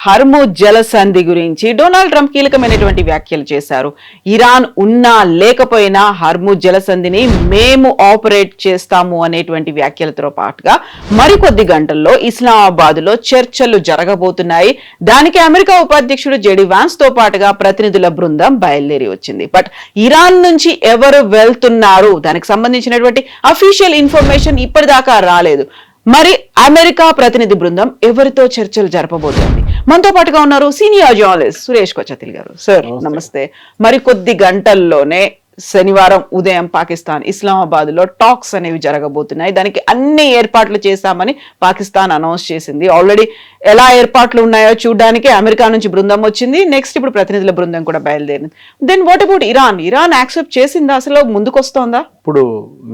Hormuz జలసంధి గురించి Donald Trump కీలకమైనటువంటి వ్యాఖ్యలు చేశారు. ఇరాన్ ఉన్నా లేకపోయినా హర్ముజ్ జలసంధిని మేము ఆపరేట్ చేస్తాము అనేటువంటి వ్యాఖ్యలతో పాటుగా మరికొద్ది గంటల్లో ఇస్లామాబాద్ లో చర్చలు జరగబోతున్నాయి. దానికి అమెరికా ఉపాధ్యక్షుడు జెడీ వాన్స్ తో పాటుగా ప్రతినిధుల బృందం బయలుదేరి వచ్చింది. బట్ ఇరాన్ నుంచి ఎవరు వెళ్తున్నారు, దానికి సంబంధించినటువంటి అఫీషియల్ ఇన్ఫర్మేషన్ ఇప్పటిదాకా రాలేదు. మరి అమెరికా ప్రతినిధి బృందం ఎవరితో చర్చలు జరపబోతోంది? మనతో పాటుగా ఉన్నారు సీనియర్ జర్నలిస్ట్ సురేష్ కొచ్చతిల్ గారు. సార్ నమస్తే. మరి కొద్ది గంటల్లోనే శనివారం ఉదయం పాకిస్తాన్ ఇస్లామాబాద్ లో టాక్స్ అనేవి జరగబోతున్నాయి. దానికి అన్ని ఏర్పాట్లు చేశామని పాకిస్తాన్ అనౌన్స్ చేసింది. ఆల్రెడీ ఎలా ఏర్పాట్లు ఉన్నాయో చూడడానికి అమెరికా నుంచి బృందం వచ్చింది. నెక్స్ట్ ఇప్పుడు ప్రతినిధుల బృందం కూడా బయలుదేరింది. Then what about Iran? Iran accept చేసిందా? అసలు ముందుకొస్తోందా? ఇప్పుడు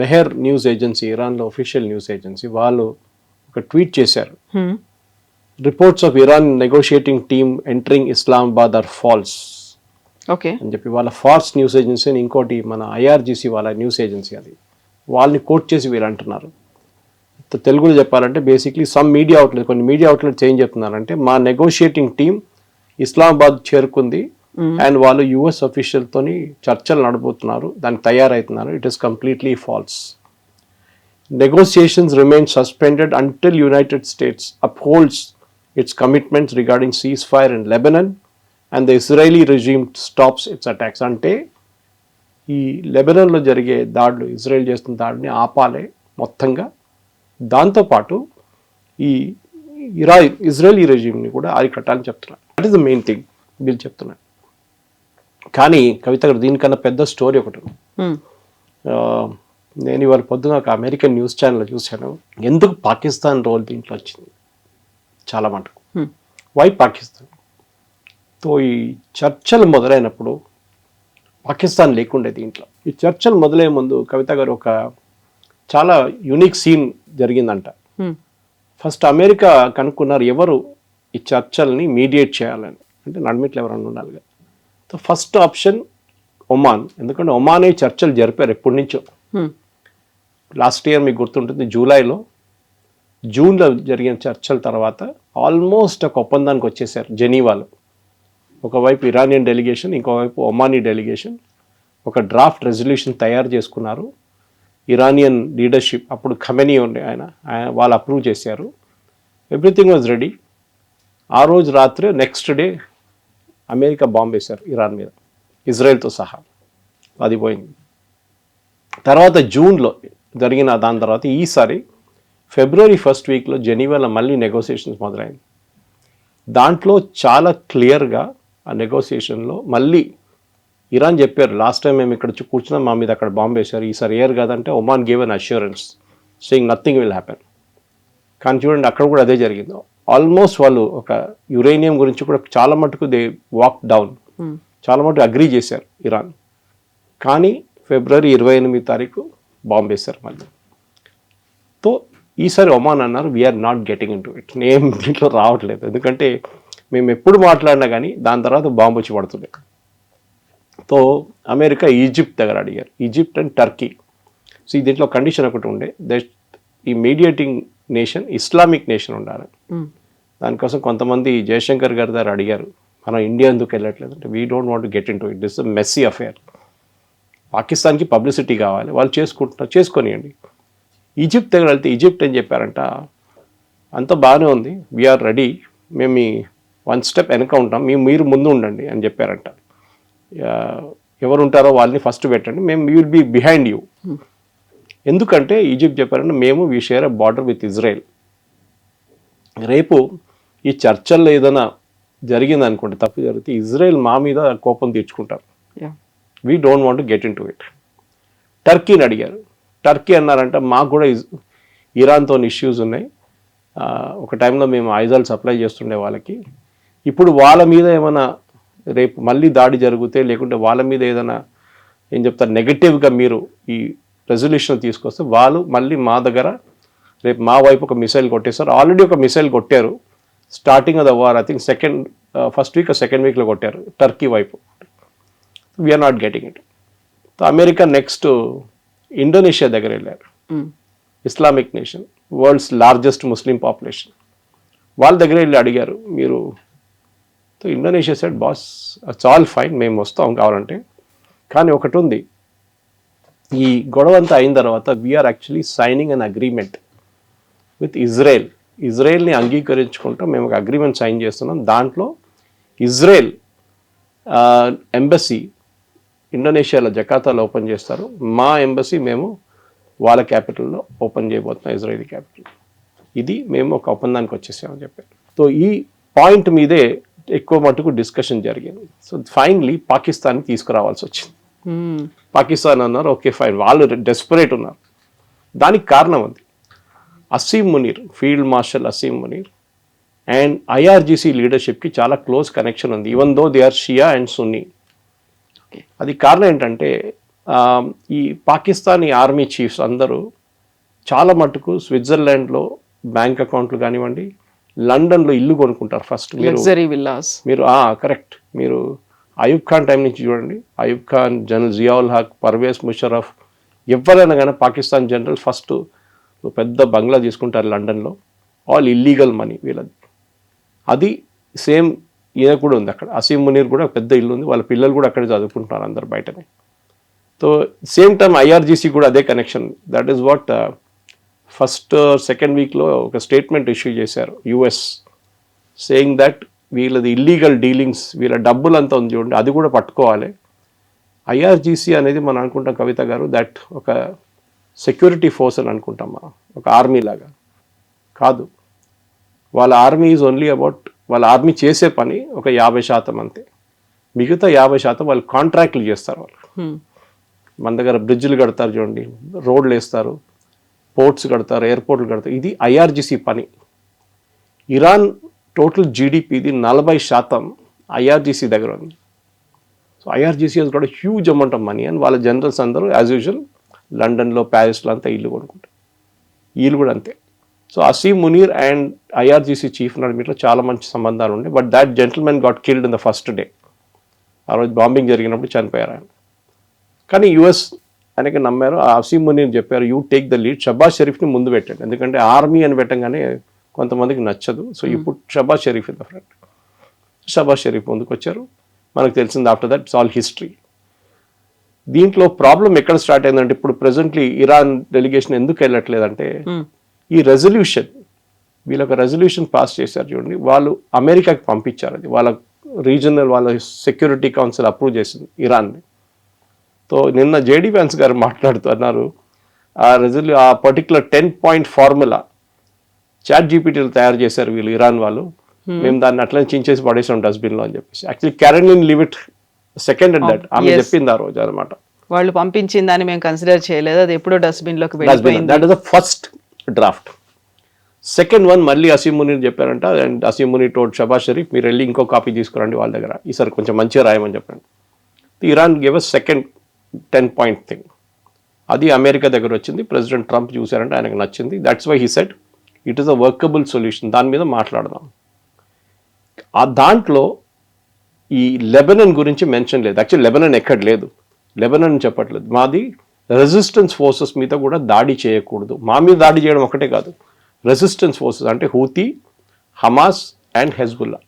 మెహర్ న్యూస్ ఏజెన్సీ, ఇరాన్ లో అఫీషియల్ న్యూస్ ఏజెన్సీ, వాళ్ళు ఒక ట్వీట్ చేశారు. Reports of Iran negotiating team entering Islamabad are false అని చెప్పి వాళ్ళ ఫాల్స్ న్యూస్ ఏజెన్సీ అని ఇంకోటి మన ఐఆర్జీసీ వాళ్ళ న్యూస్ ఏజెన్సీ, అది వాళ్ళని కోట్ చేసి వీళ్ళు అంటున్నారు. తెలుగులో చెప్పాలంటే బేసిక్లీ సమ్ మీడియా అవుట్లెట్, కొన్ని మీడియా అవుట్లెట్స్ ఏం చెప్తున్నారంటే మా నెగోషియేటింగ్ టీమ్ ఇస్లామాబాద్ చేరుకుంది అండ్ వాళ్ళు యుఎస్ అఫీషియల్ తోని చర్చలు నడబోతున్నారు, దానికి తయారవుతున్నారు. It is completely false. Negotiations remain suspended until United States upholds its commitments regarding ceasefire in Lebanon and the Israeli regime stops its attacks. అంటే ఈ లెబనాన్లో జరిగే దాడులు, ఇజ్రాయెల్ చేస్తున్న దాడిని ఆపాలి మొత్తంగా. దాంతోపాటు ఈ ఇజ్రాయలీ రెజీమ్ని కూడా అరికట్టాలని చెప్తున్నారు. That is the main thing వీళ్ళు చెప్తున్నారు. కానీ కవిత గారు, దీనికన్నా పెద్ద స్టోరీ ఒకటి. నేను ఇవాళ పొద్దున ఒక అమెరికన్ న్యూస్ ఛానల్ చూశాను. ఎందుకు పాకిస్తాన్ రోల్ దీంట్లో వచ్చింది చాలా మటుకు. వై పాకిస్తాన్? తో ఈ చర్చలు మొదలైనప్పుడు పాకిస్తాన్ లేకుండే దీంట్లో. ఈ చర్చలు మొదలయ్యే ముందు కవిత గారు ఒక చాలా యూనిక్ సీన్ జరిగిందంట. ఫస్ట్ అమెరికా కనుక్కున్నారు ఎవరు ఈ చర్చల్ని మీడియేట్ చేయాలని, అంటే నడిమిట్లు ఎవరన్నా ఉండాలి కదా. సో ఫస్ట్ ఆప్షన్ ఒమాన్, ఎందుకంటే ఒమానే చర్చలు జరిపారు ఎప్పటి నుంచో. లాస్ట్ ఇయర్ మీకు గుర్తుంటుంది, జూన్లో జరిగిన చర్చల తర్వాత ఆల్మోస్ట్ ఒక ఒప్పందానికి వచ్చేసారు జెనీవాలో. ఒకవైపు ఇరానియన్ డెలిగేషన్, ఇంకోవైపు ఒమానీ డెలిగేషన్ ఒక డ్రాఫ్ట్ రెజల్యూషన్ తయారు చేసుకున్నారు. ఇరానియన్ లీడర్షిప్, అప్పుడు ఖమెనీ ఉండే ఆయన వాళ్ళు అప్రూవ్ చేశారు. Everything was ready. ఆ రోజు రాత్రి నెక్స్ట్ డే అమెరికా బాంబ్ వేశారు ఇరాన్ మీద, ఇజ్రాయెల్తో సహా. అది పోయింది. తర్వాత జూన్లో జరిగిన దాని తర్వాత ఈసారి ఫిబ్రవరి ఫస్ట్ వీక్లో జెనీవాలో మళ్ళీ నెగోసియేషన్స్ మొదలైంది. దాంట్లో చాలా క్లియర్గా ఆ నెగోసియేషన్లో మళ్ళీ ఇరాన్ చెప్పారు, లాస్ట్ టైం మేము ఇక్కడ కూర్చున్నాం, మా మీద అక్కడ బాంబు వేశారు, ఈసారి ఏర్ కాదంటే Oman give an assurance saying nothing will happen. కానీ చూడండి అక్కడ కూడా అదే జరిగింది. ఆల్మోస్ట్ వాళ్ళు ఒక యురేనియం గురించి కూడా చాలా మటుకు దే వాక్ డౌన్, చాలా మటుకు అగ్రీ చేశారు ఇరాన్. కానీ ఫిబ్రవరి 28 తారీఖు బాంబు వేశారు మళ్ళీ. తో ఈసారి ఒమాన్ అన్నారు we're not getting in to it, నేను దీంట్లో రావట్లేదు, ఎందుకంటే మేము ఎప్పుడు మాట్లాడినా కానీ దాని తర్వాత బాంబు వచ్చి పడుతుండే. తో అమెరికా ఈజిప్ట్ దగ్గర అడిగారు, ఈజిప్ట్ అండ్ టర్కీ. సో దీంట్లో కండిషన్ ఒకటి ఉండే, ఈ మీడియేటింగ్ నేషన్ ఇస్లామిక్ నేషన్ ఉండాలి. దానికోసం కొంతమంది జయశంకర్ గారి దగ్గర అడిగారు, మనం ఇండియా ఎందుకు వెళ్ళట్లేదు అంటే, we don't want to get in to it, this a messy affair. పాకిస్తాన్కి పబ్లిసిటీ కావాలి, వాళ్ళు చేసుకుంటున్నారు, చేసుకొనియండి. ఈజిప్ట్ దగ్గర వెళ్తే ఈజిప్ట్ ఏం చెప్పారంట, అంత బాగానే ఉంది, వీఆర్ రెడీ, మేము మీ 1 స్టెప్ వెనక ఉంటాం, మీరు ముందు ఉండండి అని చెప్పారంట. ఎవరు ఉంటారో వాళ్ళని ఫస్ట్ పెట్టండి, మేము విల్ బీ బిహైండ్ యూ. ఎందుకంటే ఈజిప్ట్ చెప్పారంటే, మేము we share a border with Israel. రేపు ఈ చర్చల్లో ఏదైనా జరిగింది అనుకోండి, తప్పు జరిగితే ఇజ్రాయెల్ మా మీద కోపం తీర్చుకుంటారు. We don't want to get in to it. టర్కీని అడిగారు. టర్కీ అన్నారంట, మాకు కూడా ఇరాన్తో ఇష్యూస్ ఉన్నాయి, ఒక టైంలో మేము ఆయుధాలు సప్లై చేస్తుండే వాళ్ళకి, ఇప్పుడు వాళ్ళ మీద ఏమైనా రేపు మళ్ళీ దాడి జరిగితే, లేకుంటే వాళ్ళ మీద ఏదైనా ఏం చెప్తారు నెగటివ్గా మీరు ఈ రెజల్యూషన్ తీసుకొస్తే వాళ్ళు మళ్ళీ మా దగ్గర రేపు మా వైపు ఒక మిసైల్ కొట్టేస్తారు. ఆల్రెడీ ఒక మిసైల్ కొట్టారు starting of the war, I think first week second వీక్లో కొట్టారు టర్కీ వైపు. We're not getting it. America next Indonesia దగ్గర వెళ్ళారు. Islamic nation, world's largest Muslim population. వాళ్ళ దగ్గర వెళ్ళి అడిగారు, మీరు so Indonesia said boss it's all fine, మేము వస్తాం కావాలంటే, కానీ ఒకటి ఉంది, ఈ గొడవ అంతా అయిన తర్వాత we are actually signing an agreement with Israel. ఇజ్రాయెల్ని అంగీకరించుకుంటూ మేము ఒక అగ్రిమెంట్ సైన్ చేస్తున్నాం. దాంట్లో ఇజ్రాయెల్ ఎంబసీ ఇండోనేషియాలో జకార్తాలో ఓపెన్ చేస్తారు, మా ఎంబసీ మేము వాళ్ళ క్యాపిటల్లో ఓపెన్ చేయబోతున్నాం, ఇజ్రాయెలీ క్యాపిటల్. ఇది మేము ఒక ఒప్పందానికి వచ్చేసామని చెప్పారు. సో ఈ పాయింట్ మీదే ఎక్కువ మటుకు డిస్కషన్ జరిగింది. సో ఫైనలీ పాకిస్తాన్ని తీసుకురావాల్సి వచ్చింది. పాకిస్తాన్ అన్నారు ఓకే ఫైన్, వాళ్ళు డెస్పరేట్ ఉన్నారు. దానికి కారణం ఉంది, Asim Munir, field marshal Asim Munir and IRGC లీడర్షిప్కి చాలా క్లోజ్ కనెక్షన్ ఉంది, even though they are Shia and Sunni. అది కారణం ఏంటంటే ఈ పాకిస్తానీ ఆర్మీ చీఫ్స్ అందరూ చాలా మటుకు స్విట్జర్లాండ్లో బ్యాంక్ అకౌంట్లు కానివ్వండి, లండన్లో ఇల్లు కొనుక్కుంటారు ఫస్ట్. మీరు కరెక్ట్, మీరు అయూబ్ ఖాన్ టైం నుంచి చూడండి, అయూబ్ ఖాన్, జనరల్ జియావుల్ హక్, పర్వేజ్ ముషరఫ్, ఎవరైనా కానీ పాకిస్తాన్ జనరల్ ఫస్ట్ పెద్ద బంగ్లా తీసుకుంటారు లండన్లో, ఆల్ ఇల్లీగల్ మనీ వీళ్ళది. అది సేమ్ ఈయన కూడా ఉంది అక్కడ, అసీం మునీర్ కూడా పెద్ద ఇల్లు ఉంది, వాళ్ళ పిల్లలు కూడా అక్కడే చదువుకుంటున్నారు అందరు బయటనే. సో సేమ్ టైం ఐఆర్జీసీ కూడా అదే connection. That is what first second వీక్లో ఒక స్టేట్మెంట్ ఇష్యూ చేశారు యుఎస్, సేయింగ్ దట్ వీళ్ళది ఇల్లీగల్ డీలింగ్స్, వీళ్ళ డబ్బులు అంతా ఉంది చూడండి, అది కూడా పట్టుకోవాలి. ఐఆర్జీసీ అనేది మనం అనుకుంటాం కవిత గారు, దట్ ఒక సెక్యూరిటీ ఫోర్స్ అని అనుకుంటాం మనం, ఒక ఆర్మీ లాగా కాదు. వాళ్ళ ఆర్మీ ఈజ్ ఓన్లీ అబౌట్, వాళ్ళ ఆర్మీ చేసే పని ఒక 50% అంతే, మిగతా 50% వాళ్ళు కాంట్రాక్ట్లు చేస్తారు. వాళ్ళు మన దగ్గర బ్రిడ్జ్లు కడతారు చూడండి, రోడ్లు వేస్తారు, పోర్ట్స్ కడతారు, ఎయిర్పోర్ట్లు కడతారు, ఇది ఐఆర్జీసీ పని. ఇరాన్ టోటల్ జీడిపిది 40% ఐఆర్జీసీ దగ్గర ఉంది. So IRGC has got huge amount of money and వాళ్ళ జనరల్స్ అందరూ యాజ్ యూజువల్ లండన్లో, ప్యారిస్లో అంతా ఇల్లు కొనుక్కుంటారు, వీళ్ళు కూడా అంతే. So Asim Munir and IRGC chief నడిమిట్లో చాలా మంచి సంబంధాలు ఉండే, but that gentlemen got killed in the first day. ఆ రోజు బాంబింగ్ జరిగినప్పుడు చనిపోయారు ఆయన. కానీ యుఎస్ ఆయనకి నమ్మారు, ఆ అసీం మునీర్ చెప్పారు you take the lead, Shahbaz షరీఫ్ని ముందు పెట్టండి, ఎందుకంటే ఆర్మీ అని పెట్టంగానే కొంతమందికి నచ్చదు. సో ఇప్పుడు Shahbaz Sharif in the front. Shahbaz Sharif ముందుకు వచ్చారు, మనకు తెలిసింది after that it's all history. దీంట్లో ప్రాబ్లం ఎక్కడ స్టార్ట్ అయిందంటే, ఇప్పుడు ప్రెసెంట్లీ ఇరాన్ డెలిగేషన్ ఎందుకు వెళ్ళట్లేదంటే, ఈ రెజల్యూషన్, వీళ్ళొక రెజల్యూషన్ పాస్ చేశారు చూడండి, వాళ్ళు అమెరికాకి పంపించారు, అది వాళ్ళ రీజనల్, వాళ్ళ సెక్యూరిటీ కౌన్సిల్ అప్రూవ్ చేసింది ఇరాన్ని. సో నిన్న జేడీ వ్యాన్స్ గారు మాట్లాడుతూ అన్నారు, ఆ పర్టికులర్ 10-point ఫార్ములా చాట్ జీపీటీలు తయారు చేశారు వీళ్ళు ఇరాన్ వాళ్ళు, మేము దాన్ని అట్లనే చించేసి పడేసాం డస్ట్బిన్లో అని చెప్పేసి. Actually Caroline Leavitt second and that ఆమె చెప్పింది ఆ రోజు అనమాట. వాళ్ళు పంపించిన దాన్ని మేము కన్సిడర్ చేయలేదు, అది ఎప్పుడో డస్ట్బిన్లోకి వెళ్ళిపోయింది. That is the first draft. Second one మళ్ళీ అసీం మునీర్ చెప్పారంట, అండ్ అసీం మునీర్ టోల్డ్ షబాజ్ షరీఫ్ మీరు వెళ్ళి ఇంకో కాపీ తీసుకురండి వాళ్ళ దగ్గర, ఈసారి కొంచెం మంచిగా రాయమని చెప్పండి. Iran gave us second 10-point thing, అది అమెరికా దగ్గర వచ్చింది. ప్రెసిడెంట్ ట్రంప్ చూశారంటే ఆయనకు నచ్చింది. That's why he said it is a workable solution, దాని మీద మాట్లాడదాం. ఆ దాంట్లో ఈ లెబనన్ గురించి మెన్షన్ లేదు. యాక్చువల్లీ లెబనన్ ఎక్కడ లేదు, లెబనన్ చెప్పట్లేదు, మాది రెసిస్టెన్స్ ఫోర్సెస్ మీద కూడా దాడి చేయకూడదు. మా మీద దాడి చేయడం ఒకటే కాదు, రెసిస్టెన్స్ ఫోర్సెస్ అంటే హూతీ, హమాస్ అండ్ హెజ్బుల్లా,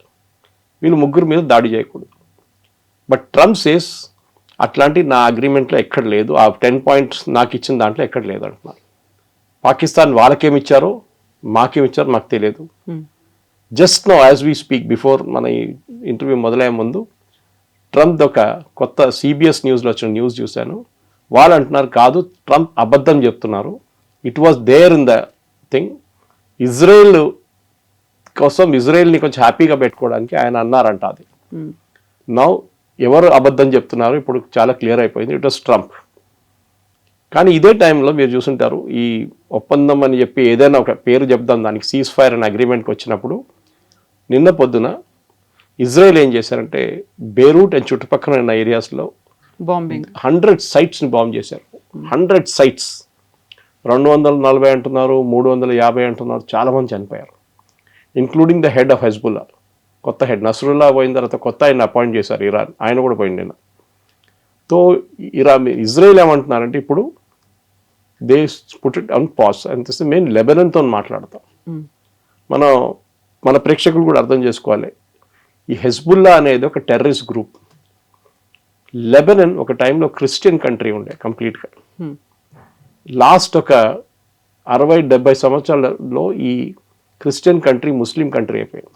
వీళ్ళు ముగ్గురు మీద దాడి చేయకూడదు. బట్ ట్రంప్ సేస్ అట్లాంటి నా అగ్రిమెంట్లో ఎక్కడ లేదు, ఆ 10 points నాకు ఇచ్చిన దాంట్లో ఎక్కడ లేదు అంటున్నారు. పాకిస్తాన్ వాళ్ళకేమిచ్చారో మాకేమిచ్చారో మాకు తెలియదు. Just know as we speak, before మన ఈ ఇంటర్వ్యూ మొదలయ్యే ముందు ట్రంప్ ఒక కొత్త CBS న్యూస్లో వచ్చిన న్యూస్ చూశాను. వాళ్ళు అంటున్నారు కాదు, ట్రంప్ అబద్ధం చెప్తున్నారు, it was there in the thing. Israel కోసం, ఇజ్రాయెల్ని కొంచెం హ్యాపీగా పెట్టుకోవడానికి ఆయన అన్నారంట. అది నౌ ఎవరు అబద్ధం చెప్తున్నారు ఇప్పుడు చాలా క్లియర్ అయిపోయింది, ఇట్ వాస్ ట్రంప్. కానీ ఇదే టైంలో మీరు చూసుంటారు, ఈ ఒప్పందం అని చెప్పి ఏదైనా ఒక పేరు చెప్దాం దానికి, సీజ్ ఫైర్ అనే అగ్రిమెంట్కి వచ్చినప్పుడు నిన్న పొద్దున ఇజ్రాయెల్ ఏం చేశారంటే బేరూట్ అండ్ చుట్టుపక్కల ఉన్న ఏరియాస్లో బాంబింగ్ 100 sites బాంబ్ చేశారు. 100 sites, 240 అంటున్నారు, 350 అంటున్నారు, చాలామంది చనిపోయారు, including the head of Hezbollah. కొత్త హెడ్ నస్రుల్లా పోయిన తర్వాత కొత్త ఆయన అపాయింట్ చేశారు ఇరాన్, ఆయన కూడా పోయింది నిన్న. సో ఇజ్రాయెల్ ఏమంటున్నారంటే ఇప్పుడు they put it on pause అనిపిస్తే మేము లెబనన్తో మాట్లాడతాం. మన ప్రేక్షకులు కూడా అర్థం చేసుకోవాలి, ఈ హెజ్బుల్లా అనేది ఒక టెర్రరిస్ట్ గ్రూప్. లెబనన్ ఒక టైంలో క్రిస్టియన్ కంట్రీ ఉండే కంప్లీట్గా. లాస్ట్ ఒక 60-70 సంవత్సరాలలో ఈ క్రిస్టియన్ కంట్రీ ముస్లిం కంట్రీ అయిపోయింది.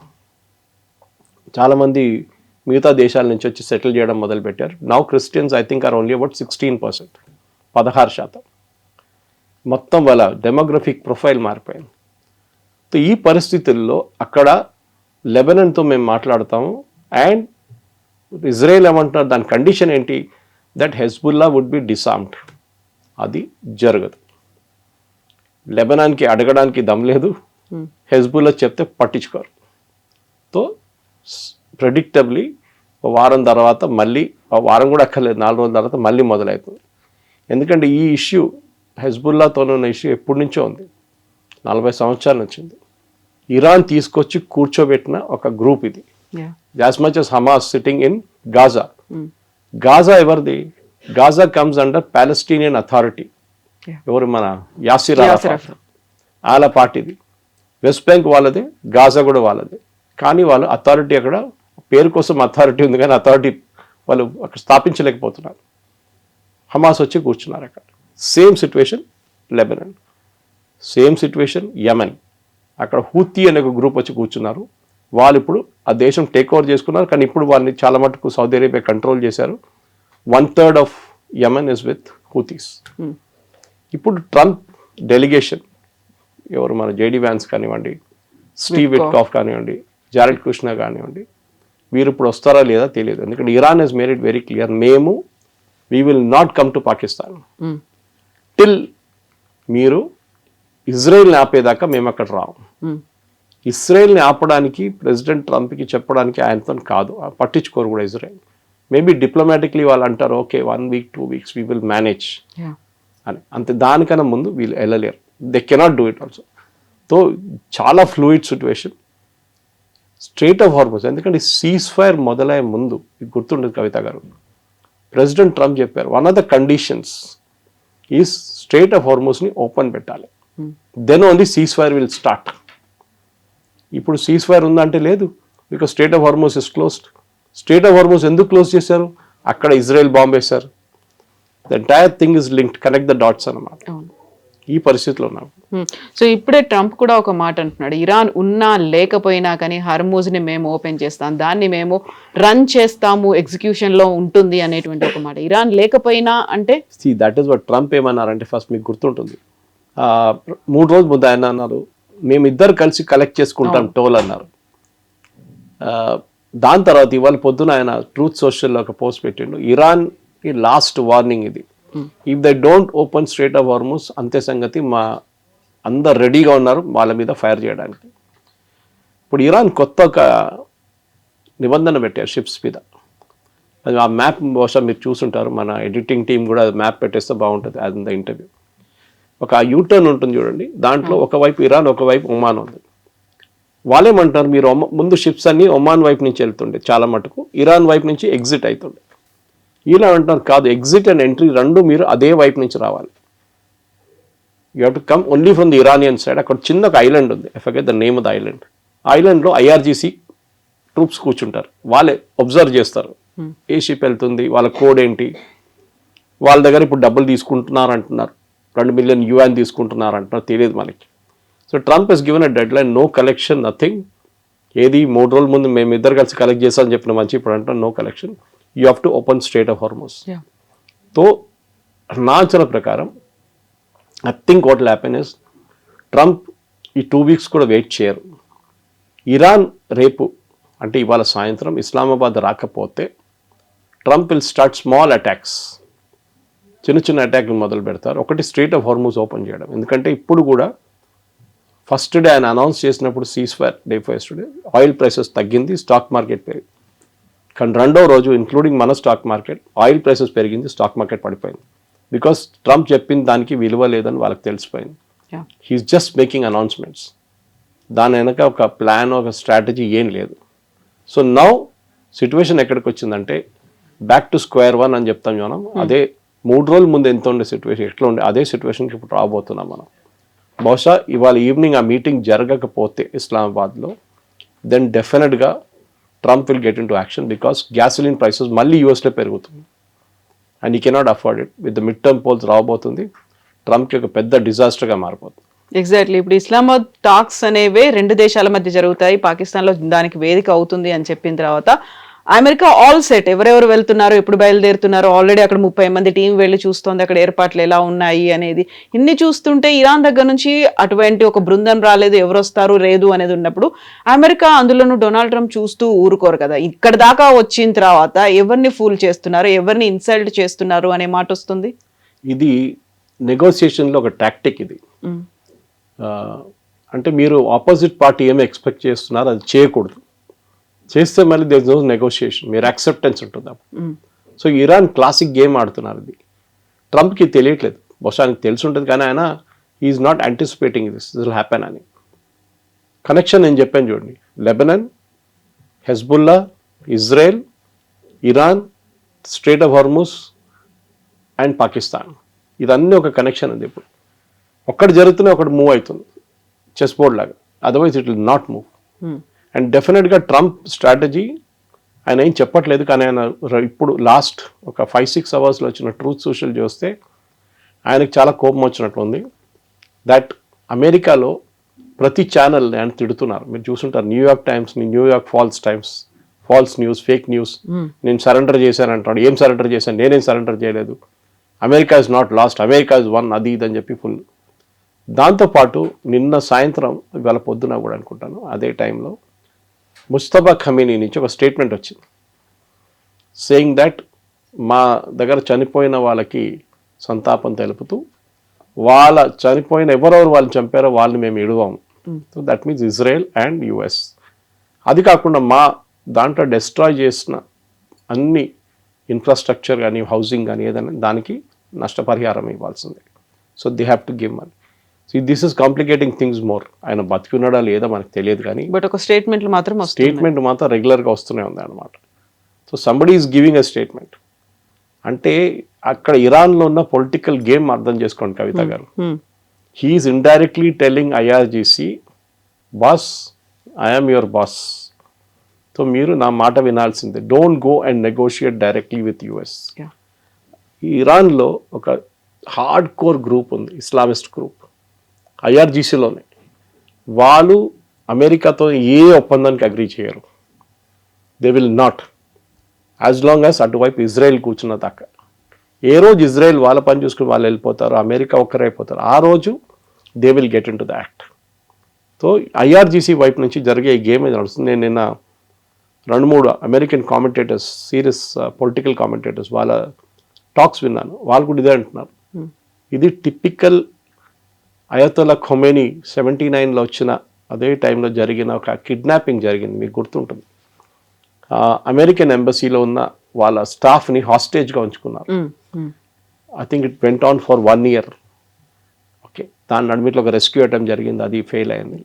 చాలామంది మిగతా దేశాల నుంచి వచ్చి సెటిల్ చేయడం మొదలుపెట్టారు. Now Christians I think are only about 16%, 16%. మొత్తం వాళ్ళ డెమోగ్రఫిక్ ప్రొఫైల్ మారిపోయింది. సో ఈ పరిస్థితుల్లో అక్కడ లెబనన్తో మేము మాట్లాడతాము అండ్ ఇజ్రాయెల్ ఏమంటున్నారు, దాని కండిషన్ ఏంటి, దట్ హెజ్బుల్లా వుడ్ బి డిసార్మ్డ్. అది జరగదు. లెబనాన్కి అడగడానికి దమ్ లేదు, హెజ్బుల్లా చెప్తే పట్టించుకోరు. తో ప్రెడిక్టబ్లీ వారం తర్వాత మళ్ళీ, వారం కూడా అక్కర్లేదు, 4 రోజుల తర్వాత మళ్ళీ మొదలవుతుంది. ఎందుకంటే ఈ ఇష్యూ హెజ్బుల్లాతో ఉన్న ఇష్యూ ఎప్పటి నుంచో ఉంది, 40 సంవత్సరాల నుంచి ఉంది. ఇరాన్ తీసుకొచ్చి కూర్చోబెట్టిన ఒక గ్రూప్ ఇది. As much as Hamas sitting in Gaza. Gaza ఎవరిది? Gaza comes under Palestinian authority. ఎవరు? మన యాసిర్ అరాఫాత్ వాళ్ళ పార్టీది. వెస్ట్ బ్యాంక్ వాళ్ళదే, గాజా కూడా వాళ్ళదే. కానీ వాళ్ళు అథారిటీ అక్కడ పేరు కోసం అథారిటీ ఉంది, కానీ అథారిటీ వాళ్ళు అక్కడ స్థాపించలేకపోతున్నారు. హమాస్ వచ్చి కూర్చున్నారు అక్కడ. Same situation Lebanon, same situation Yemen. అక్కడ హూతీ అనే ఒక గ్రూప్ వచ్చి కూర్చున్నారు. వాళ్ళు ఇప్పుడు ఆ దేశం టేక్ ఓవర్ చేసుకున్నారు, కానీ ఇప్పుడు వాళ్ళని చాలా మటుకు సౌదీ అరేబియా కంట్రోల్ చేశారు. 1/3 ఆఫ్ యెమెన్ ఇస్ విత్ హూతీస్. ఇప్పుడు ట్రంప్ డెలిగేషన్, ఎవరు మన జేడీ వ్యాన్స్ కానివ్వండి, స్టీవ్ విట్కాఫ్ కానివ్వండి, జారెడ్ కుష్నర్ కానివ్వండి, వీరు ఇప్పుడు వస్తారా లేదా తెలియదు. ఎందుకంటే Iran has made it very clear, మేము we will not come to Pakistan till మీరు ఇజ్రాయెల్ని ఆపేదాకా మేము అక్కడ రాము. ఇజ్రాయెల్ని ఆపడానికి ప్రెసిడెంట్ ట్రంప్కి చెప్పడానికి ఆయనతో కాదు, పట్టించుకోరు కూడా ఇజ్రాయెల్. మేబీ డిప్లొమాటిక్లీ వాళ్ళు అంటారు, okay 1 week 2 weeks we will manage అని, అంతే. దానికన్నా ముందు వీళ్ళు వెళ్ళలేరు. They cannot do it also. తో చాలా fluid situation. Strait of Hormuz, ఎందుకంటే సీజ్ ఫైర్ మొదలయ్యే ముందు, ఇది గుర్తుండదు కవిత గారు, ప్రెసిడెంట్ ట్రంప్ చెప్పారు, వన్ ఆఫ్ ద కండిషన్స్ ఈ స్ట్రెయిట్ ఆఫ్ హార్మోస్ని ఓపెన్ పెట్టాలి, then only ceasefire will start. ఇప్పుడు సీజ్ ఫైర్ ఉందంటే లేదు, because strait of Hormuz is closed. Straight of హార్మోస్ ఎందుకు క్లోజ్ చేశారు? అక్కడ ఇజ్రాయెల్ బాంబ్ వేశారు. The entire thing is linked, connect the dots అన్నమాట. ఈ పరిస్థితిలో ఉన్నాం. సో ఇప్పుడే ట్రంప్ కూడా ఒక మాట అంటున్నాడు, ఇరాన్ ఉన్నా లేకపోయినా కానీ హర్మూజ్ ని మేము ఓపెన్ చేస్తాం, దాన్ని మేము రన్ చేస్తాము, ఎగ్జిక్యూషన్ లో ఉంటుంది అనేటువంటి ఒక మాట. ఇరాన్ లేకపోయినా అంటే దట్ ఈస్ వాట్ ట్రంప్ ఏమన్నారంటే, ఫస్ట్ మీకు గుర్తుంటుంది 3 రోజుల ముందు ఆయన అన్నారు, మేమిద్దరు కలిసి కలెక్ట్ చేసుకుంటాం టోల్ అన్నారు. దాని తర్వాత ఇవాళ పొద్దున ఆయన ట్రూత్ సోషల్లో ఒక పోస్ట్ పెట్టిండు, ఇరాన్ ఈ లాస్ట్ వార్నింగ్ ఇది, if they don't open strait of Hormuz అంతే సంగతి, మా అందరు రెడీగా ఉన్నారు వాళ్ళ మీద ఫైర్ చేయడానికి. ఇప్పుడు ఇరాన్ కొత్త ఒక నిబంధన పెట్టారు షిప్స్ మీద. అది ఆ మ్యాప్ బహుశా మీరు చూసుంటారు, మన ఎడిటింగ్ టీం కూడా మ్యాప్ పెట్టేస్తే బాగుంటుంది. అది ద ఇంటర్వ్యూ. ఒక యూటర్న్ ఉంటుంది చూడండి, దాంట్లో ఒకవైపు ఇరాన్, ఒకవైపు ఒమాన్ ఉంది. వాళ్ళేమంటారు, మీరు ముందు షిప్స్ అన్ని ఒమాన్ వైపు నుంచి వెళ్తుండే చాలా మటుకు, ఇరాన్ వైపు నుంచి ఎగ్జిట్ అవుతుండే. ఇలా అంటారు, కాదు, ఎగ్జిట్ అండ్ ఎంట్రీ రెండు మీరు అదే వైపు నుంచి రావాలి. You have to come only from the Iranian side. అక్కడ చిన్న ఒక ఐలాండ్ ఉంది, I forget the name of the island. ఐలాండ్లో IRGC ట్రూప్స్ కూర్చుంటారు, వాళ్ళే అబ్జర్వ్ చేస్తారు ఏ షిప్ వెళ్తుంది, వాళ్ళ కోడ్ ఏంటి, వాళ్ళ దగ్గర ఇప్పుడు డబ్బులు తీసుకుంటున్నారు అంటున్నారు, $2 మిలియన్ తీసుకుంటున్నారు అంటున్నారు, తెలియదు మనకి. So Trump he's given a deadline, no collection, nothing. ఏది 3 రోజుల ముందు మేము ఇద్దరు కలిసి కలెక్ట్ చేస్తామని చెప్పిన మంచి, ఇప్పుడు అంటారు no collection, you have to open strait of Hormuz. తో నా అంచనా ప్రకారం I think what will happen is, Trump ఈ 2 వీక్స్ కూడా వెయిట్ చేయరు. ఇరాన్ రేపు అంటే ఇవాళ సాయంత్రం ఇస్లామాబాద్ రాకపోతే Trump will start small attacks, చిన్న అటాక్లు మొదలు పెడతారు. ఒకటి స్ట్రెయిట్ ఆఫ్ హార్మూజ్ ఓపెన్ చేయడం, ఎందుకంటే ఇప్పుడు కూడా ఫస్ట్ డే ఆయన అనౌన్స్ చేసినప్పుడు cease fire day first day oil prices తగ్గింది, స్టాక్ మార్కెట్ పెరిగింది. కానీ రెండో రోజు ఇంక్లూడింగ్ మన స్టాక్ మార్కెట్ ఆయిల్ ప్రైసెస్ పెరిగింది, స్టాక్ మార్కెట్ పడిపోయింది. బికాస్ ట్రంప్ చెప్పిన దానికి విలువ లేదని వాళ్ళకి తెలిసిపోయింది. హీఈస్ జస్ట్ మేకింగ్ అనౌన్స్మెంట్స్, దాని వెనక ఒక ప్లాన్, ఒక స్ట్రాటజీ ఏం లేదు. సో నౌ సిచ్యువేషన్ ఎక్కడికి వచ్చిందంటే బ్యాక్ టు స్క్వేర్ వన్ అని చెప్తాం మనం. అదే 3 రోజుల ముందు ఎంత ఉండే సిచ్యువేషన్, ఎట్లా ఉండే అదే సిచ్యువేషన్కి ఇప్పుడు రాబోతున్నాం మనం. బహుశా ఇవాళ ఈవినింగ్ ఆ మీటింగ్ జరగకపోతే ఇస్లామాబాద్లో, దెన్ డెఫినెట్గా Trump will get in to action because gasoline prices మళ్ళీ యూఎస్లో పెరుగుతుంది and he cannot afford it with the midterm polls రాబోతుంది. ట్రంప్కి ఒక పెద్ద డిజాస్టర్గా మారిపోతుంది. ఎగ్జాక్ట్లీ. ఇప్పుడు ఇస్లామాబాద్ టాక్స్ అనేవే రెండు దేశాల మధ్య జరుగుతాయి, పాకిస్తాన్లో దానికి వేదిక అవుతుంది అని చెప్పిన తర్వాత అమెరికా ఆల్ సెట్, ఎవరెవరు వెళ్తున్నారు, ఎప్పుడు బయలుదేరుతున్నారు, ఆల్రెడీ అక్కడ 30 మంది టీం వెళ్ళి చూస్తోంది అక్కడ ఏర్పాట్లు ఎలా ఉన్నాయి అనేది. ఇన్ని చూస్తుంటే ఇరాన్ దగ్గర నుంచి అటువంటి ఒక బృందం రాలేదు, ఎవరు వస్తారు లేదు అనేది ఉన్నప్పుడు అమెరికా అందులోనూ డొనాల్డ్ ట్రంప్ చూస్తూ ఊరుకోరు కదా. ఇక్కడ దాకా వచ్చిన తర్వాత ఎవరిని ఫూల్ చేస్తున్నారు, ఎవరిని ఇన్సల్ట్ చేస్తున్నారు అనే మాట వస్తుంది. ఇది నెగోసియేషన్లో ఒక టాక్టిక్ ఇది. అంటే మీరు ఆపోజిట్ పార్టీ ఏమి ఎక్స్పెక్ట్ చేస్తున్నారు అది చేయకూడదు, చేస్తే మళ్ళీ దేర్ ఇస్ నో నెగోషియేషన్, మీరు యాక్సెప్టెన్స్ ఉంటుంది అప్పుడు. సో ఇరాన్ క్లాసిక్ గేమ్ ఆడుతున్నారు. ఇది ట్రంప్కి తెలియట్లేదు, బహుశా ఆయనకి తెలిసి ఉంటుంది కానీ ఆయన is not anticipating this will happen అని. కనెక్షన్ నేను చెప్పాను చూడండి, Lebanon, Hezbollah, Israel, Iran, straight of Hormuz and Pakistan, ఇదన్నీ ఒక కనెక్షన్ ఉంది. ఇప్పుడు ఒక్కటి జరుగుతూనే ఒకటి మూవ్ అవుతుంది చెస్ బోర్డ్ లాగా, otherwise it will not move. And డెఫినెట్గా ట్రంప్ స్ట్రాటజీ ఆయన ఏం చెప్పట్లేదు కానీ ఆయన ఇప్పుడు లాస్ట్ ఒక 5-6 అవర్స్లో వచ్చిన ట్రూత్ సోషల్ చూస్తే ఆయనకు చాలా కోపం వచ్చినట్లుంది. దట్ అమెరికాలో ప్రతి ఛానల్ ఆయన తిడుతున్నారు, మీరు చూసుంటారు. న్యూయార్క్ టైమ్స్ని New York false news, fake news, నేను సరెండర్ చేశాను అంటాడు. ఏం సరెండర్ చేశాను, నేనేం సరెండర్ చేయలేదు, America is not lost, America is one, అది ఇది అని చెప్పి ఫుల్. దాంతోపాటు నిన్న సాయంత్రం, ఇవాళ పొద్దున కూడా అనుకుంటాను అదే టైంలో ముస్తఫా ఖమీనీ నుంచి ఒక స్టేట్మెంట్ వచ్చింది, సేయింగ్ దట్ మా దగ్గర చనిపోయిన వాళ్ళకి సంతాపం తెలుపుతూ వాళ్ళ చనిపోయిన ఎవరెవరు వాళ్ళు చంపారో వాళ్ళని మేము ఇడవాము. So that means Israel and US. అది కాకుండా మా దాంట్లో డిస్ట్రాయ్ చేసిన అన్ని ఇన్ఫ్రాస్ట్రక్చర్ కానీ హౌసింగ్ కానీ ఏదైనా దానికి నష్టపరిహారం ఇవ్వాల్సిందే. So they have to give money. So this is complicating things more. ఆయన బతికున్నాడా లేదా మనకు తెలియదు కానీ బట్ ఒక స్టేట్మెంట్ మాత్రం రెగ్యులర్గా వస్తూనే ఉంది అనమాట. So somebody is giving a statement. అంటే అక్కడ ఇరాన్లో ఉన్న పొలిటికల్ గేమ్ అర్థం చేసుకోండి Kavitha garu. He's indirectly telling IRGC, boss I'm your boss, so మీరు నా మాట వినాల్సిందే, don't go and negotiate directly with US. ఇరాన్లో ఒక హార్డ్ కోర్ గ్రూప్ ఉంది, ఇస్లామిస్ట్ గ్రూప్, ఐఆర్జీసీలోనే. వాళ్ళు అమెరికాతో ఏ ఒప్పందానికి అగ్రీ చేయరు. They will not, as long as అటువైపు ఇజ్రాయెల్ కూర్చున్న దాకా. ఏ రోజు ఇజ్రాయెల్ వాళ్ళ పని చూసుకుని వాళ్ళు వెళ్ళిపోతారు, అమెరికా ఒక్కరైపోతారు, ఆ రోజు they will get in to the act. So IRGC వైపు నుంచి జరిగే ఈ గేమ్ నడుస్తుంది. నేను నిన్న 2-3 American commentators, serious political commentators వాళ్ళ టాక్స్ విన్నాను. వాళ్ళు కూడా ఇదే అంటున్నారు, ఇది టిపికల్ అయతొల్లా ఖొమేనీ 79లో వచ్చిన అదే టైంలో జరిగిన ఒక కిడ్నాపింగ్ జరిగింది, మీకు గుర్తుంటుంది. అమెరికన్ ఎంబసీలో ఉన్న వాళ్ళ స్టాఫ్ని హాస్టేజ్గా ఉంచుకున్నారు. I think it went on for 1 year. Okay, దాని నడుమిట్లో ఒక రెస్క్యూ అటెంప్ట్ జరిగింది, అది ఫెయిల్ అయింది.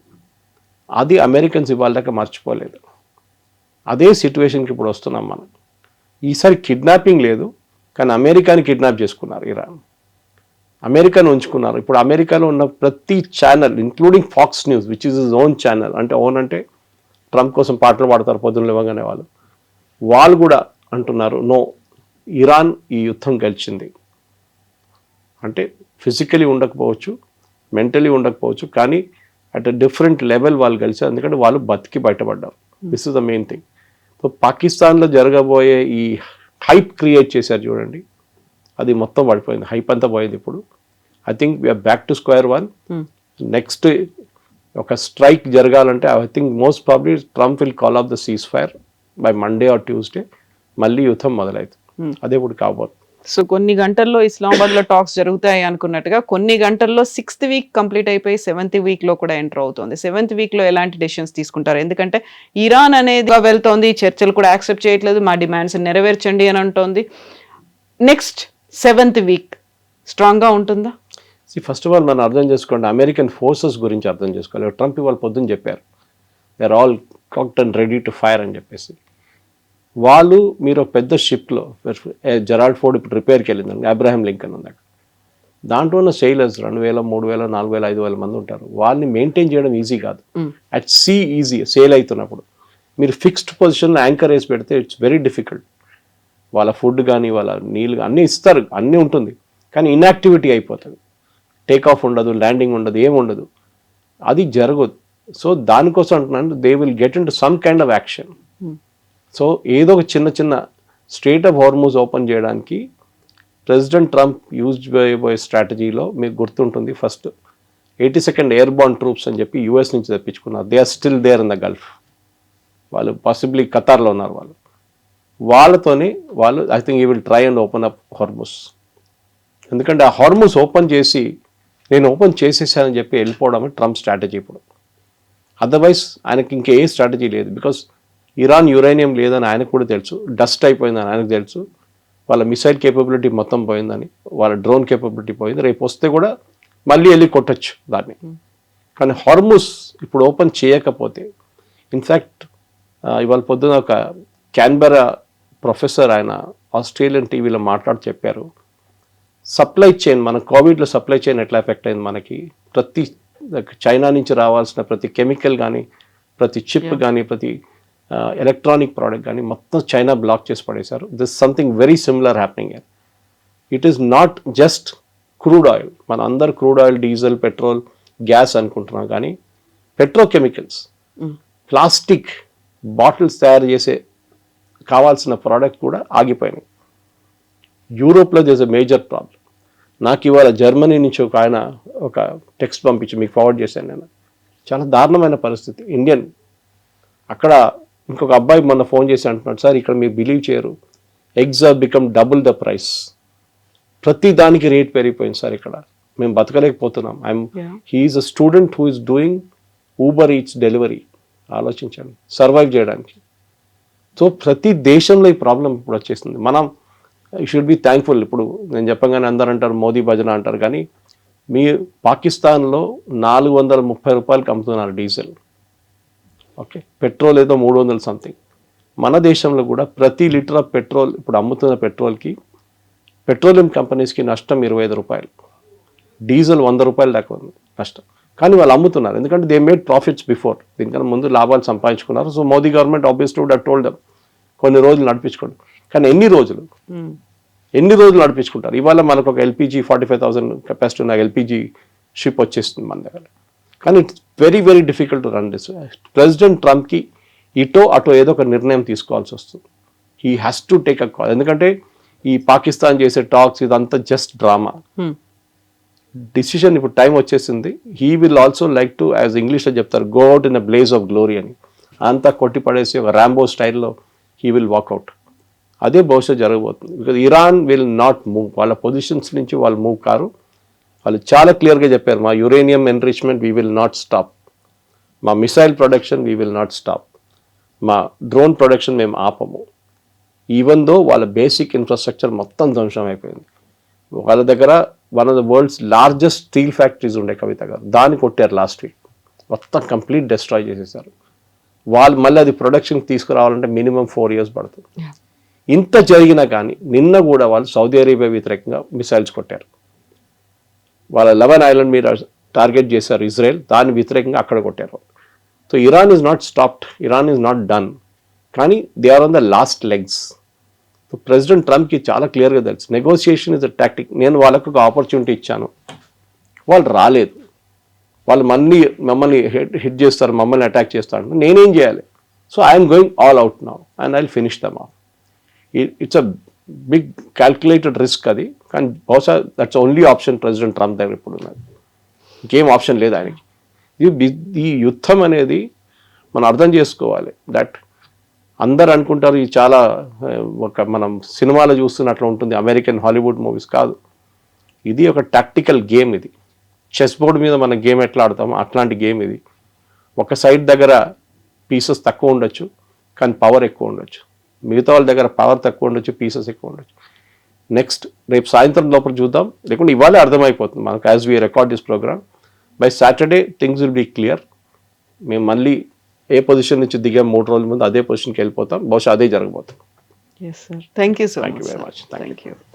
అది అమెరికన్స్ ఇవాళ దాకా మర్చిపోలేదు. అదే సిచ్యువేషన్కి ఇప్పుడు వస్తున్నాం మనం. ఈసారి కిడ్నాపింగ్ లేదు కానీ అమెరికాని కిడ్నాప్ చేసుకున్నారు ఇరాన్, అమెరికాను ఉంచుకున్నారు. ఇప్పుడు అమెరికాలో ఉన్న ప్రతి channel including Fox News which is his own channel, అంటే ఓన్ అంటే ట్రంప్ కోసం పాటలు పాడతారు పొద్దున్న లేవగానే వాళ్ళు కూడా అంటున్నారు నో, ఇరాన్ ఈ యుద్ధం గెలిచింది. అంటే ఫిజికలీ ఉండకపోవచ్చు, మెంటలీ ఉండకపోవచ్చు, కానీ అట్ అ డిఫరెంట్ లెవెల్ వాళ్ళు గెలిచారు, ఎందుకంటే వాళ్ళు బతికి బయటపడ్డారు. This is the main thing. So పాకిస్తాన్లో జరగబోయే ఈ హైప్ క్రియేట్ చేశారు చూడండి, అది మొత్తం పడిపోయింది, హైప్ అంతా పోయింది. ఇప్పుడు I think we're back to square one. Next ఒక స్ట్రైక్ జరగాలంటే I think most probably Trump will call off the ceasefire by Monday or Tuesday, మళ్ళీ యుద్ధం మొదలవుతుంది. అదే ఇప్పుడు కాబోతుంది. సో కొన్ని గంటల్లో ఇస్లామాబాద్లో టాక్స్ జరుగుతాయి అనుకున్నట్టుగా కొన్ని గంటల్లో 6th వీక్ కంప్లీట్ అయిపోయి 7th వీక్లో కూడా ఎంటర్ అవుతుంది. 7th వీక్లో ఎలాంటి డెసిషన్స్ తీసుకుంటారు? ఎందుకంటే ఇరాన్ అనేది వెళ్తోంది, చర్చలు కూడా యాక్సెప్ట్ చేయట్లేదు, మా డిమాండ్స్ నెరవేర్చండి అని అంటోంది. నెక్స్ట్ 7th వీక్ స్ట్రాంగ్గా ఉంటుందా? ఫస్ట్ ఆఫ్ ఆల్ మనం అర్థం చేసుకోండి, అమెరికన్ ఫోర్సెస్ గురించి అర్థం చేసుకోవాలి. ట్రంప్ ఇవాళ పొద్దున్న చెప్పారు, they are all cocked and ready to fire అని చెప్పేసి. వాళ్ళు మీరు ఒక పెద్ద షిప్లో, జెరాల్డ్ ఫోర్డ్ ఇప్పుడు రిపేర్కి వెళ్ళిందండి, అబ్రహాం లింకన్ ఉంది అక్కడ, దాంట్లో ఉన్న సెయిలర్స్ 2,000, 3,000, 4,000, 5,000 మంది ఉంటారు. వాళ్ళని మెయింటైన్ చేయడం ఈజీ కాదు. అట్ సీ ఈజీ, సేల్ అవుతున్నప్పుడు మీరు ఫిక్స్డ్ పొజిషన్లో యాంకర్ వేసి పెడితే ఇట్స్ వెరీ డిఫికల్ట్. వాళ్ళ ఫుడ్ కానీ వాళ్ళ నీళ్ళు అన్నీ ఇస్తారు, అన్నీ ఉంటుంది, కానీ ఇన్యాక్టివిటీ అయిపోతుంది. టేక్ ఆఫ్ ఉండదు, ల్యాండింగ్ ఉండదు, ఏమి ఉండదు, అది జరగదు. సో దానికోసం అంటున్నాను, they will get in to some kind of action. So ఏదో ఒక చిన్న స్ట్రెయిట్ ఆఫ్ హార్మూజ్ ఓపెన్ చేయడానికి ప్రెసిడెంట్ ట్రంప్ యూజ్ చేయబోయే స్ట్రాటజీలో మీకు గుర్తుంటుంది, ఫస్ట్ 82nd ఎయిర్బార్న్ ట్రూప్స్ అని చెప్పి యూఎస్ నుంచి తెప్పించుకున్నారు. They are still there in the Gulf. వాళ్ళు పాసిబ్లీ ఖతార్లో ఉన్నారు. వాళ్ళతోనే వాళ్ళు I think you will try and open up Hormuz. ఎందుకంటే ఆ హార్మూస్ ఓపెన్ చేసి నేను ఓపెన్ చేసేసానని చెప్పి వెళ్ళిపోవడం ట్రంప్ స్ట్రాటజీ ఇప్పుడు. అదర్వైజ్ ఆయనకి ఇంకే స్ట్రాటజీ లేదు. బికాస్ ఇరాన్ యురేనియం లేదని ఆయనకు కూడా తెలుసు, డస్ట్ అయిపోయిందని ఆయనకు తెలుసు, వాళ్ళ మిసైల్ కేపబిలిటీ మొత్తం పోయిందని, వాళ్ళ డ్రోన్ కేపబిలిటీ పోయింది, రేపు వస్తే కూడా మళ్ళీ వెళ్ళి కొట్టచ్చు దాన్ని. కానీ హార్మూస్ ఇప్పుడు ఓపెన్ చేయకపోతే, ఇన్ఫ్యాక్ట్ ఇవాళ పొద్దున ఒక క్యాన్బెరా ప్రొఫెసర్ ఆయన ఆస్ట్రేలియన్ టీవీలో మాట్లాడి చెప్పారు, సప్లై చైన్, మన కోవిడ్లో సప్లై చైన్ ఎట్లా ఎఫెక్ట్ అయింది మనకి, ప్రతి చైనా నుంచి రావాల్సిన ప్రతి కెమికల్ కానీ, ప్రతి చిప్ కానీ, ప్రతి ఎలక్ట్రానిక్ ప్రోడక్ట్ కానీ మొత్తం చైనా బ్లాక్ చేసి పడేశారు. This something very similar happening here. It is not just crude oil, మన అందరు crude oil, diesel, petrol, gas అనుకుంటున్నాం, కానీ పెట్రోకెమికల్స్, ప్లాస్టిక్ బాటిల్స్ తయారు చేసే కావాల్సిన ప్రోడక్ట్ కూడా ఆగిపోయినాయి. యూరోప్లో దిస్ అ మేజర్ ప్రాబ్లం. నాకు ఇవాళ జర్మనీ నుంచి ఒక ఆయన ఒక టెక్స్ట్ పంపించి మీకు ఫార్వర్డ్ చేశాను నేను. చాలా దారుణమైన పరిస్థితి. ఇండియన్ అక్కడ ఇంకొక అబ్బాయి మొన్న ఫోన్ చేసి అంటున్నాడు, సార్ ఇక్కడ మీరు బిలీవ్ చేయరు, eggs are become double the price. ప్రతి దానికి రేట్ పెరిగిపోయింది సార్, ఇక్కడ మేము బతకలేకపోతున్నాం. He's a student who is doing Uber Eats delivery. ఆలోచించండి, సర్వైవ్ చేయడానికి. సో ప్రతి దేశంలో ఈ ప్రాబ్లం ఇప్పుడు వచ్చేసింది. మనం యూ షుడ్ బి థ్యాంక్ఫుల్. ఇప్పుడు నేను చెప్పగానే అందరూ అంటారు మోదీ భజన అంటారు, కానీ మీ పాకిస్తాన్లో 430 రూపాయలకి అమ్ముతున్నారు డీజిల్. ఓకే, పెట్రోల్ ఏదో 300 సంథింగ్. మన దేశంలో కూడా ప్రతి లీటర్ ఆఫ్ పెట్రోల్ ఇప్పుడు అమ్ముతున్న పెట్రోల్కి పెట్రోలియం కంపెనీస్కి నష్టం 25 రూపాయలు, డీజిల్ 100 రూపాయలు దాకా ఉంది నష్టం. కానీ వాళ్ళు అమ్ముతున్నారు, ఎందుకంటే దే మేడ్ ప్రాఫిట్స్ బిఫోర్, దీనికన్నా ముందు లాభాలు సంపాదించుకున్నారు. So Modi government obviously would have told them కొన్ని రోజులు నడిపించుకోండి. కానీ ఎన్ని రోజులు నడిపించుకుంటారు? ఇవాళ మనకు ఒక ఎల్పిజి 45,000 కెపాసిటీ ఉన్న ఎల్పిజి షిప్ వచ్చేస్తుంది మన దగ్గర. కానీ it's very very difficult to run this. President ట్రంప్కి ఇటో అటో ఏదో ఒక నిర్ణయం తీసుకోవాల్సి వస్తుంది. He has to take a call. ఎందుకంటే ఈ పాకిస్తాన్ చేసే టాక్స్ ఇదంతా జస్ట్ డ్రామా. డిసిషన్ ఇప్పుడు టైం వచ్చేసింది. He will also like to, as ఇంగ్లీష్లో చెప్తారు, go out in a blaze of glory అని. అంతా కొట్టి పడేసి ఒక ర్యాంబో స్టైల్లో హీ విల్ వాక్అవుట్. అదే బహుశా జరగబోతుంది. Because Iran will not move. వాళ్ళ పొజిషన్స్ నుంచి వాళ్ళు మూవ్ కారు. వాళ్ళు చాలా క్లియర్గా చెప్పారు, మా uranium enrichment we will not stop, మా missile production we will not stop, మా డ్రోన్ ప్రొడక్షన్ మేము ఆపము. ఈవెన్ దో వాళ్ళ బేసిక్ ఇన్ఫ్రాస్ట్రక్చర్ మొత్తం ధ్వంసం అయిపోయింది. వాళ్ళ దగ్గర one of the world's largest steel factories ఉండే, కవిత గారు, దాన్ని కొట్టారు లాస్ట్ వీక్. మొత్తం కంప్లీట్ డిస్ట్రాయ్ చేసేసారు. వాళ్ళు మళ్ళీ అది ప్రొడక్షన్కి తీసుకురావాలంటే మినిమం 4 years పడుతుంది. ఇంత జరిగినా కానీ నిన్న కూడా వాళ్ళు సౌదీ అరేబియా వ్యతిరేకంగా మిసైల్స్ కొట్టారు. వాళ్ళ 11 ఐలాండ్ మీద టార్గెట్ చేశారు ఇజ్రాయెల్, దాని వ్యతిరేకంగా అక్కడ కొట్టారు. So Iran is not stopped, Iran is not done, కానీ they are on the last legs. So president ట్రంప్కి చాలా క్లియర్గా తెలుసు, నెగోసియేషన్ ఇస్ అ టాక్టిక్. నేను వాళ్ళకు ఒక ఆపర్చునిటీ ఇచ్చాను, వాళ్ళు రాలేదు, వాళ్ళు మమ్మల్ని హిట్ చేస్తారు, మమ్మల్ని అటాక్ చేస్తారు, నేనేం చేయాలి? So I'm going all out now and I will finish them off. It's a big calculated risk అది, కానీ బహుశా that's only option president Trump దగ్గర ఇప్పుడు ఉన్నది. ఇంకేం ఆప్షన్ లేదు ఆయనకి. ఈ యుద్ధం అనేది మనం అర్థం చేసుకోవాలి. దట్ అందరు అనుకుంటారు ఇది చాలా ఒక మనం సినిమాలో చూస్తున్నట్లు ఉంటుంది, అమెరికన్ హాలీవుడ్ మూవీస్ కాదు. ఇది ఒక టాక్టికల్ గేమ్. ఇది చెస్ బోర్డ్ మీద మన గేమ్ ఎట్లా ఆడతామో అట్లాంటి గేమ్ ఇది. ఒక సైడ్ దగ్గర పీసెస్ తక్కువ ఉండొచ్చు, కానీ పవర్ ఎక్కువ ఉండొచ్చు. మిగతా వాళ్ళ దగ్గర పవర్ తక్కువ ఉండొచ్చు, పీసెస్ ఎక్కువ ఉండొచ్చు. నెక్స్ట్ రేపు సాయంత్రం లోపల చూద్దాం, లేకుంటే ఇవాళే అర్థమైపోతుంది మనకు. As we record this programme, by Saturday things will be clear. మేము మళ్ళీ ఏ పొజిషన్ నుంచి దిగాం 3 రోజుల ముందు అదే పొజిషన్కి వెళ్ళిపోతాం. బహుశా అదే జరగబోతుంది. Yes, sir. Thank you so much. Thank you very much. Thank you.